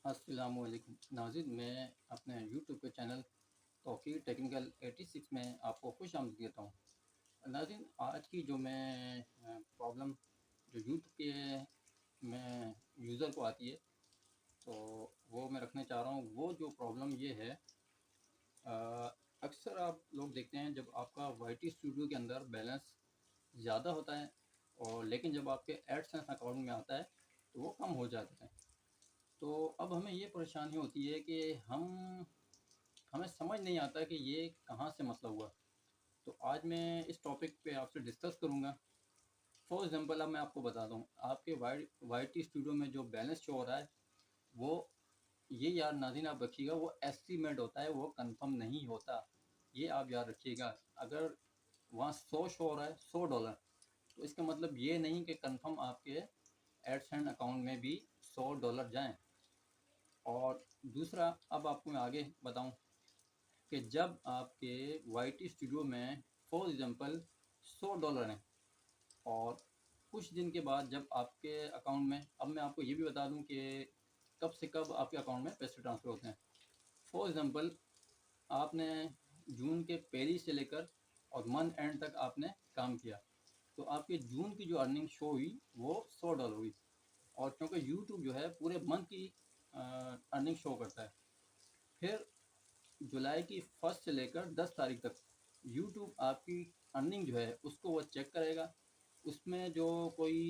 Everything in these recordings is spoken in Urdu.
السلام علیکم ناظرین، میں اپنے یوٹیوب کے چینل توقیر ٹیکنیکل 86 میں آپ کو خوش آمدید کہتا ہوں۔ ناظرین، آج کی جو میں پرابلم جو یوٹیوب کے میں یوزر کو آتی ہے تو وہ میں رکھنے چاہ رہا ہوں۔ وہ جو پرابلم یہ ہے، اکثر آپ لوگ دیکھتے ہیں جب آپ کا وائی ٹی اسٹوڈیو کے اندر بیلنس زیادہ ہوتا ہے اور لیکن جب آپ کے ایڈ سینس اکاؤنٹ میں آتا ہے تو وہ کم ہو جاتے ہیں۔ تو اب ہمیں یہ پریشانی ہوتی ہے کہ ہمیں سمجھ نہیں آتا کہ یہ کہاں سے مسئلہ ہوا۔ تو آج میں اس ٹاپک پہ آپ سے ڈسکس کروں گا۔ فار ایگزامپل اب میں آپ کو بتاتا ہوں، آپ کے وائی ٹی اسٹوڈیو میں جو بیلنس شو ہو رہا ہے وہ یہ یاد ناظرین آپ رکھیے گا، وہ ایسٹیمیٹ ہوتا ہے، وہ کنفرم نہیں ہوتا۔ یہ آپ یاد رکھیے گا۔ اگر وہاں 100 شو ہو رہا ہے $100، تو اس کا مطلب یہ نہیں کہ کنفرم آپ کے ایڈ سینڈ اکاؤنٹ میں بھی $100 جائیں۔ اور دوسرا، اب آپ کو میں آگے بتاؤں کہ جب آپ کے وائی ٹی اسٹوڈیو میں فار ایگزامپل $100 ہیں اور کچھ دن کے بعد جب آپ کے اکاؤنٹ میں، اب میں آپ کو یہ بھی بتا دوں کہ کب سے کب آپ کے اکاؤنٹ میں پیسے ٹرانسفر ہوتے ہیں۔ فار ایگزامپل آپ نے جون کے پہلی سے لے کر اور منتھ اینڈ تک آپ نے کام کیا، تو آپ کے جون کی جو ارننگ شو ہوئی وہ $100 ہوئی، اور کیونکہ یوٹیوب جو ہے پورے منتھ کی ارننگ شو کرتا ہے۔ پھر جولائی کی 1 سے لے کر 10 تاریخ تک یوٹیوب آپ کی ارننگ جو ہے اس کو وہ چیک کرے گا۔ اس میں جو کوئی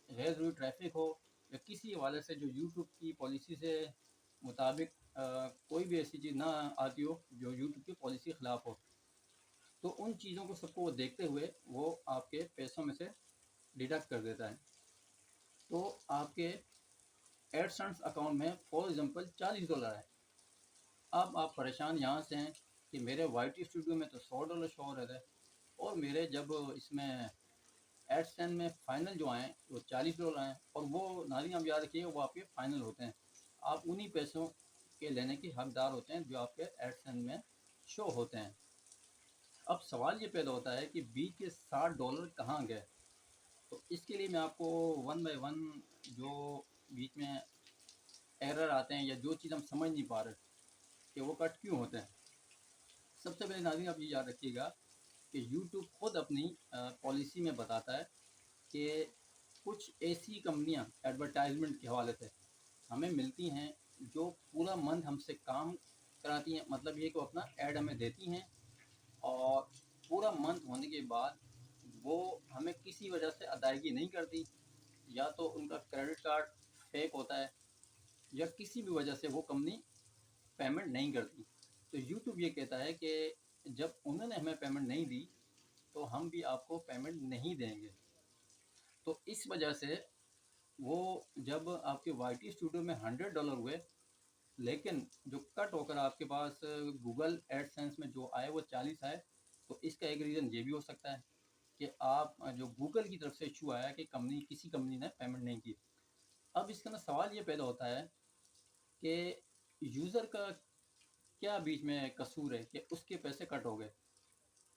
غیر ضروری ٹریفک ہو یا کسی حوالے سے جو یوٹیوب کی پالیسی سے مطابق کوئی بھی ایسی چیز نہ آتی ہو جو یوٹیوب کی پالیسی کے خلاف ہو، تو ان چیزوں کو سب کو وہ دیکھتے ہوئے وہ آپ کے پیسوں میں سے ڈیڈکٹ کر دیتا ہے۔ تو آپ کے ایڈ سنس اکاؤنٹ میں فار ایگزامپل $40 ہے۔ اب آپ پریشان یہاں سے ہیں کہ میرے وائی ٹی اسٹوڈیو میں تو $100 شو ہو رہے تھے، اور میرے جب اس میں ایڈ سینڈ میں فائنل جو آئیں وہ $40 ہیں، اور وہ ناظرین آپ یاد رکھیے وہ آپ کے فائنل ہوتے ہیں۔ آپ انہی پیسوں کے لینے کی حقدار ہوتے ہیں جو آپ کے ایڈ سینڈ میں شو ہوتے ہیں۔ اب سوال یہ پیدا ہوتا ہے کہ بیچ کے $60 کہاں گئے؟ تو اس کے لیے میں آپ کو ون بائی ون جو بیچ میں ایرر آتے ہیں یا جو چیز ہم سمجھ نہیں پا رہے کہ وہ کٹ کیوں ہوتے ہیں۔ سب سے پہلے ناظرین آپ یہ یاد رکھیے گا کہ یوٹیوب خود اپنی پالیسی میں بتاتا ہے کہ کچھ ایسی کمپنیاں ایڈورٹائزمنٹ کے حوالے سے ہمیں ملتی ہیں جو پورا منتھ ہم سے کام کراتی ہیں، مطلب یہ کہ وہ اپنا ایڈ ہمیں دیتی ہیں، اور پورا منتھ ہونے کے بعد وہ ہمیں کسی وجہ سے ادائیگی نہیں کرتی، یا تو ان کا کریڈٹ کارڈ فیک ہوتا ہے یا کسی بھی وجہ سے وہ کمپنی پیمنٹ نہیں کرتی۔ تو یوٹیوب یہ کہتا ہے کہ جب انہوں نے ہمیں پیمنٹ نہیں دی تو ہم بھی آپ کو پیمنٹ نہیں دیں گے۔ تو اس وجہ سے وہ جب آپ کے وائی ٹی اسٹوڈیو میں $100 ہوئے، لیکن جو کٹ ہو کر آپ کے پاس گوگل ایڈ سینس میں جو آئے وہ 40 آئے، تو اس کا ایک ریزن یہ بھی ہو سکتا ہے کہ آپ جو گوگل کی طرف سے ایشو آیا کہ کسی کمپنی نے پیمنٹ نہیں کی۔ اب اس کے اندر سوال یہ پیدا ہوتا ہے کہ یوزر کا کیا بیچ میں قصور ہے کہ اس کے پیسے کٹ ہو گئے،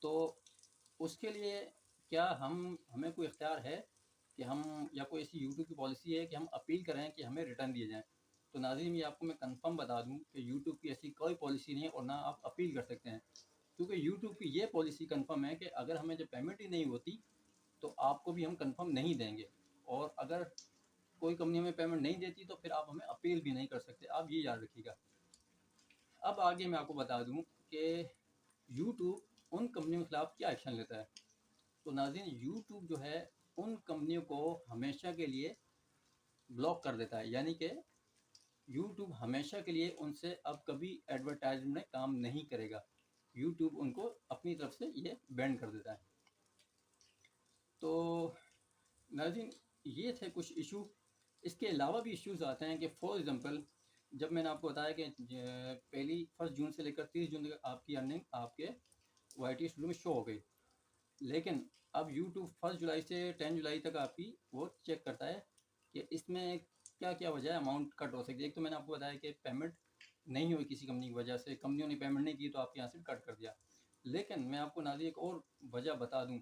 تو اس کے لیے کیا ہمیں کوئی اختیار ہے کہ ہم، یا کوئی ایسی یوٹیوب کی پالیسی ہے کہ ہم اپیل کریں کہ ہمیں ریٹرن دیے جائیں؟ تو ناظرین یہ آپ کو میں کنفرم بتا دوں کہ یوٹیوب کی ایسی کوئی پالیسی نہیں ہے، اور نہ آپ اپیل کر سکتے ہیں، کیونکہ یوٹیوب کی یہ پالیسی کنفرم ہے کہ اگر ہمیں جب پیمنٹ ہی نہیں ہوتی تو آپ کو بھی ہم کنفرم نہیں دیں گے، اور اگر کوئی کمپنی ہمیں پیمنٹ نہیں دیتی تو پھر آپ ہمیں اپیل بھی نہیں کر سکتے۔ آپ یہ یاد رکھیے گا۔ اب آگے میں آپ کو بتا دوں کہ یوٹیوب ان کمپنیوں کے خلاف کیا ایکشن لیتا ہے۔ تو ناظرین یوٹیوب جو ہے ان کمپنیوں کو ہمیشہ کے لیے بلاک کر دیتا ہے، یعنی کہ یوٹیوب ہمیشہ کے لیے ان سے اب کبھی ایڈورٹائزمنٹ میں کام نہیں کرے گا۔ یوٹیوب ان کو اپنی طرف سے یہ بینڈ کر دیتا ہے۔ تو ناظرین یہ تھے کچھ ایشو۔ اس کے علاوہ بھی ایشوز آتے ہیں کہ فار ایگزامپل جب میں نے آپ کو بتایا کہ پہلی 1 جون سے لے کر 30 جون تک آپ کی ارننگ آپ کے وائی ٹی اسٹوڈیو میں شو ہو گئی، لیکن اب یوٹیوب 1 جولائی سے 10 جولائی تک آپ کی وہ چیک کرتا ہے کہ اس میں کیا کیا وجہ ہے اماؤنٹ کٹ ہو سکتی ہے۔ ایک تو میں نے آپ کو بتایا کہ پیمنٹ نہیں ہوئی کسی کمپنی کی وجہ سے، کمپنیوں نے پیمنٹ نہیں کی تو آپ کے یہاں سے کٹ کر دیا۔ لیکن میں آپ کو ناظرین ایک اور وجہ بتا دوں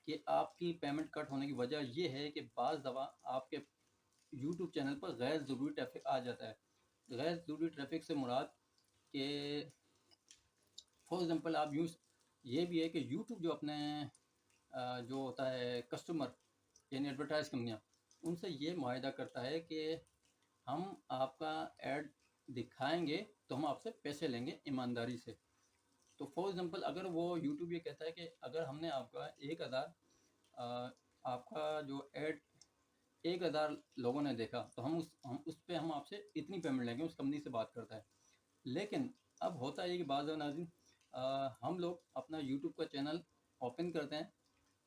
کہ آپ کی پیمنٹ کٹ ہونے کی وجہ یہ ہے کہ بعض دفعہ آپ کے یوٹیوب چینل پر غیر ضروری ٹریفک آ جاتا ہے، غیر ضروری ٹریفک سے مراد کہ فار ایگزامپل آپ یوں یہ بھی ہے کہ یوٹیوب جو اپنے جو ہوتا ہے کسٹمر یعنی ایڈورٹائز کمپنیاں ان سے یہ معاہدہ کرتا ہے کہ ہم آپ کا ایڈ دکھائیں گے تو ہم آپ سے پیسے لیں گے ایمانداری سے. تو فار ایگزامپل اگر وہ یوٹیوب یہ کہتا ہے کہ اگر ہم نے آپ کا 1000 آپ کا جو ایڈ 1000 لوگوں نے دیکھا تو ہم اس پہ ہم آپ سے اتنی پیمنٹ لیں گے. اس کمپنی سے بات کرتا ہے. لیکن اب ہوتا ہے کہ بعض ناظرین ہم لوگ اپنا یوٹیوب کا چینل اوپن کرتے ہیں,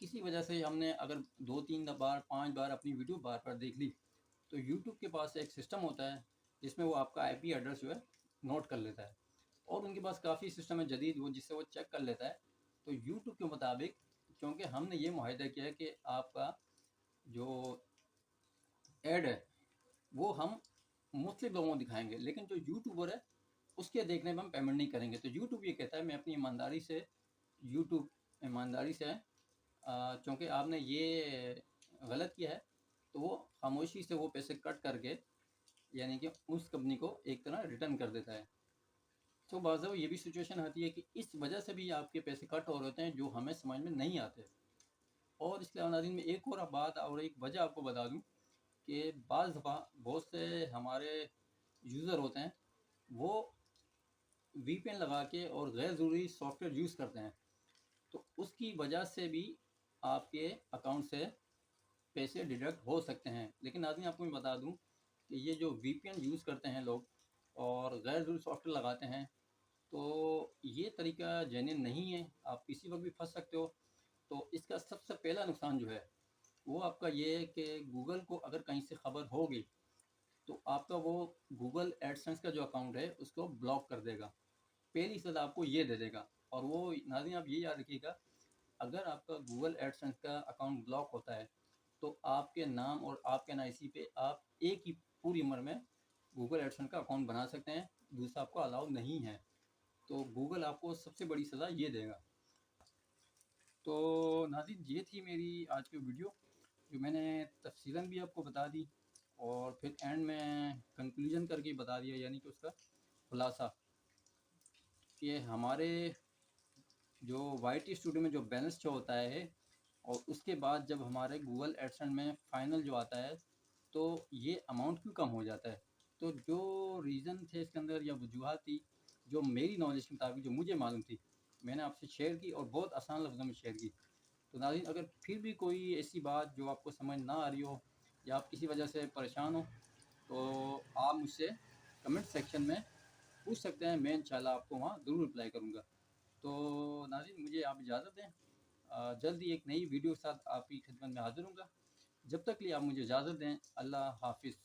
کسی وجہ سے ہم نے اگر 2-3 بار 5 بار اپنی ویڈیو بار بار دیکھ لی تو یوٹیوب کے پاس ایک سسٹم ہوتا ہے جس میں وہ آپ کا IP ایڈریس جو ہے نوٹ کر لیتا ہے, اور ان کے پاس کافی سسٹم ہے جدید وہ جس سے وہ چیک کر لیتا ہے. تو یوٹیوب کے مطابق کیونکہ ہم نے یہ معاہدہ کیا ہے کہ آپ کا جو ایڈ ہے وہ ہم مختلف لوگوں کو دکھائیں گے, لیکن جو یوٹیوبر ہے اس کے دیکھنے میں ہم پیمنٹ نہیں کریں گے. تو یوٹیوب یہ کہتا ہے میں اپنی ایمانداری سے یوٹیوب ایمانداری سے چونکہ آپ نے یہ غلط کیا ہے تو وہ خاموشی سے وہ پیسے کٹ کر کے یعنی کہ اس کمپنی کو ایک طرح ریٹرن کر دیتا ہے. تو بعض دفعہ یہ بھی سچویشن آتی ہے کہ اس وجہ سے بھی آپ کے پیسے کٹ ہو رہے ہوتے ہیں جو ہمیں سمجھ میں نہیں آتے. اور اس کے علاوہ ناظرین میں ایک اور بات اور ایک وجہ آپ کو بتا دوں کہ بعض دفعہ بہت سے ہمارے یوزر ہوتے ہیں وہ VPN لگا کے اور غیر ضروری سافٹ ویئر یوز کرتے ہیں, تو اس کی وجہ سے بھی آپ کے اکاؤنٹ سے پیسے ڈیڈکٹ ہو سکتے ہیں. لیکن ناظرین آپ کو میں بتا دوں کہ یہ جو VPN یوز کرتے ہیں لوگ اور غیر ضروری سافٹ ویئر لگاتے ہیں تو یہ طریقہ جینوین نہیں ہے, آپ کسی وقت بھی پھنس سکتے ہو. تو اس کا سب سے پہلا نقصان جو ہے وہ آپ کا یہ ہے کہ گوگل کو اگر کہیں سے خبر ہوگی تو آپ کا وہ گوگل ایڈسنس کا جو اکاؤنٹ ہے اس کو بلاک کر دے گا, پہلی سزا آپ کو یہ دے دے گا. اور وہ ناظرین آپ یہ یاد رکھیے گا اگر آپ کا گوگل ایڈسنس کا اکاؤنٹ بلاک ہوتا ہے تو آپ کے نام اور آپ کے NIC پہ آپ ایک ہی پوری عمر میں گوگل ایڈسنس کا اکاؤنٹ بنا سکتے ہیں, دوسرا آپ کو الاؤ نہیں ہے. تو گوگل آپ کو سب سے بڑی سزا یہ دے گا. تو ناظرین یہ تھی میری آج کی ویڈیو جو میں نے تفصیلاً بھی آپ کو بتا دی اور پھر اینڈ میں کنکلوژن کر کے بتا دیا, یعنی کہ اس کا خلاصہ کہ ہمارے جو YT اسٹوڈیو میں جو بیلنس شو ہوتا ہے اور اس کے بعد جب ہمارے گوگل ایڈسنس میں فائنل جو آتا ہے تو یہ اماؤنٹ کیوں کم ہو جاتا ہے. تو جو ریزن تھے اس کے اندر یا وجوہات تھی جو میری نالج کے مطابق جو مجھے معلوم تھی میں نے آپ سے شیئر کی اور بہت آسان لفظوں میں شیئر کی. تو ناظرین اگر پھر بھی کوئی ایسی بات جو آپ کو سمجھ نہ آ رہی ہو یا آپ کسی وجہ سے پریشان ہو تو آپ مجھ سے کمنٹ سیکشن میں پوچھ سکتے ہیں, میں انشاءاللہ آپ کو وہاں ضرور رپلائی کروں گا. تو ناظرین مجھے آپ اجازت دیں, جلدی ایک نئی ویڈیو کے ساتھ آپ کی خدمت میں حاضر ہوں گا. جب تک لیے آپ مجھے اجازت دیں, اللہ حافظ.